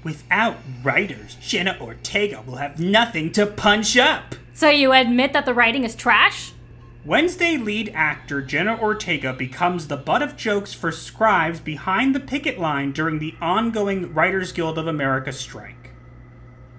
Without writers, Jenna Ortega will have nothing to punch up. So you admit that the writing is trash? Wednesday lead actor Jenna Ortega becomes the butt of jokes for scribes behind the picket line during the ongoing Writers Guild of America strike.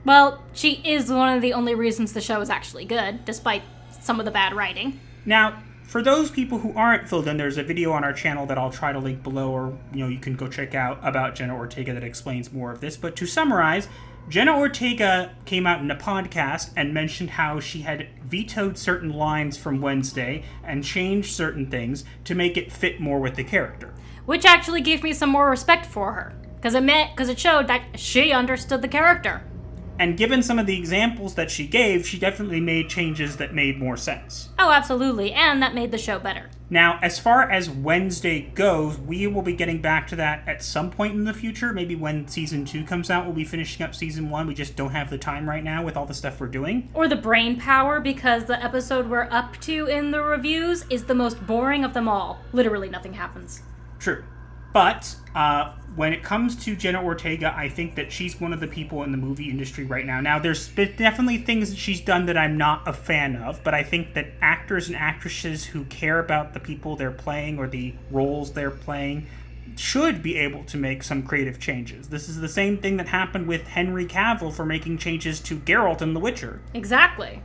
Well, she is one of the only reasons the show is actually good, despite some of the bad writing. Now, for those people who aren't filled in, there's a video on our channel that I'll try to link below, or you can go check out about Jenna Ortega that explains more of this. But to summarize, Jenna Ortega came out in a podcast and mentioned how she had vetoed certain lines from Wednesday and changed certain things to make it fit more with the character. Which actually gave me some more respect for her, because it showed that she understood the character. And given some of the examples that she gave, she definitely made changes that made more sense. Oh, absolutely, and that made the show better. Now, as far as Wednesday goes, we will be getting back to that at some point in the future. Maybe when Season 2 comes out, we'll be finishing up Season 1. We just don't have the time right now with all the stuff we're doing. Or the brain power, because the episode we're up to in the reviews is the most boring of them all. Literally nothing happens. True. But when it comes to Jenna Ortega, I think that she's one of the people in the movie industry right now. Now, there's definitely things that she's done that I'm not a fan of, but I think that actors and actresses who care about the people they're playing or the roles they're playing should be able to make some creative changes. This is the same thing that happened with Henry Cavill for making changes to Geralt in The Witcher. Exactly.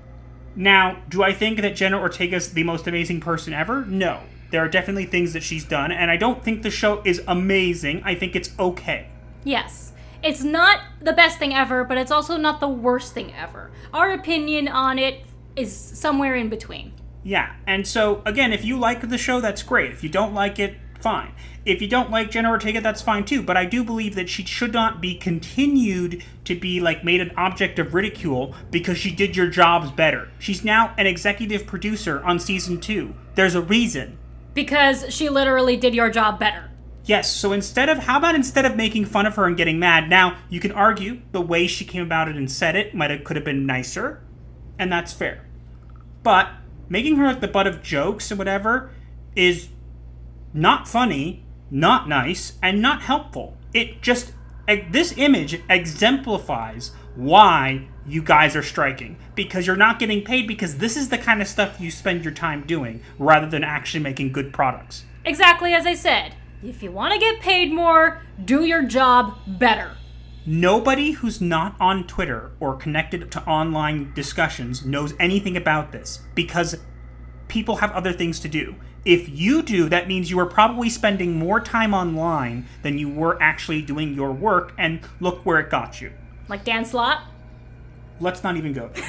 Now, do I think that Jenna Ortega's the most amazing person ever? No. There are definitely things that she's done, and I don't think the show is amazing. I think it's okay. Yes. It's not the best thing ever, but it's also not the worst thing ever. Our opinion on it is somewhere in between. Yeah, and so, again, if you like the show, that's great. If you don't like it, fine. If you don't like Jenna Ortega, that's fine too, but I do believe that she should not be continued to be, made an object of ridicule because she did your jobs better. She's now an executive producer on Season 2. There's a reason. Because she literally did your job better. Yes, so instead of making fun of her and getting mad, now you can argue the way she came about it and said it could have been nicer, and that's fair. But making her the butt of jokes or whatever is not funny, not nice, and not helpful. This image exemplifies why you guys are striking, because you're not getting paid, because this is the kind of stuff you spend your time doing rather than actually making good products. Exactly as I said. If you want to get paid more, do your job better. Nobody who's not on Twitter or connected to online discussions knows anything about this, because people have other things to do. If you do, that means you are probably spending more time online than you were actually doing your work, and look where it got you. Like Dan Slott? Let's not even go there.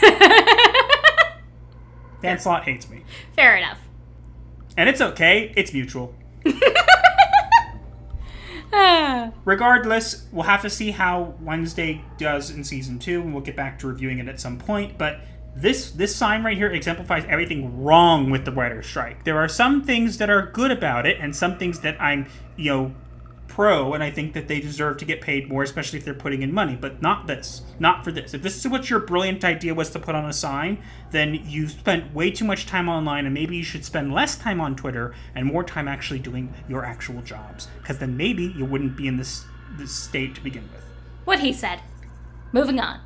Dan Slott hates me. Fair enough. And it's okay. It's mutual. Regardless, we'll have to see how Wednesday does in Season 2, and we'll get back to reviewing it at some point. But this sign right here exemplifies everything wrong with the writer's strike. There are some things that are good about it, and some things that I'm, pro, and I think that they deserve to get paid more, especially if they're putting in money, but not for this. If this is what your brilliant idea was to put on a sign, then you spent way too much time online, and maybe you should spend less time on Twitter and more time actually doing your actual jobs, because then maybe you wouldn't be in this state to begin with. What he said. Moving on.